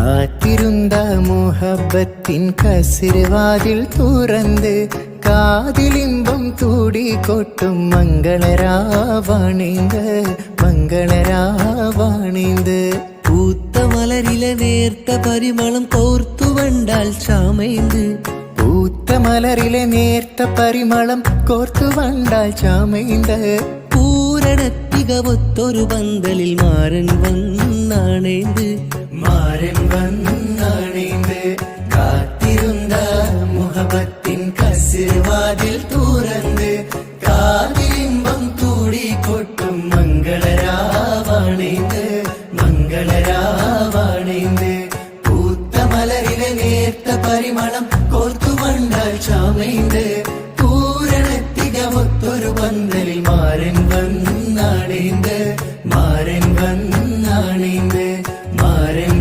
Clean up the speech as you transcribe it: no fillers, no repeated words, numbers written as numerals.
കാത്തിരുന്ന മുഹബത്തിൻ കസിർവാതിൽ തുറന്ന് കാതിലിമ്പം തൂടിക്കൊട്ടും മംഗളരാവാണിന്ത് മംഗളരാവാണിന്ത്. പൂത്ത മലരിലെ നേർത്ത പരിമളം കോർത്തു വണ്ടാൽ ചാമൈந்து പൂത്ത മലരിലെ നേർത്ത പരിമളം കോർത്തു വണ്ടാൽ ചാമൈந்து. പൂരണത്തിക ഒത്തൊരു പന്തലിൽ മാരൻ വന്നാണേന്ത്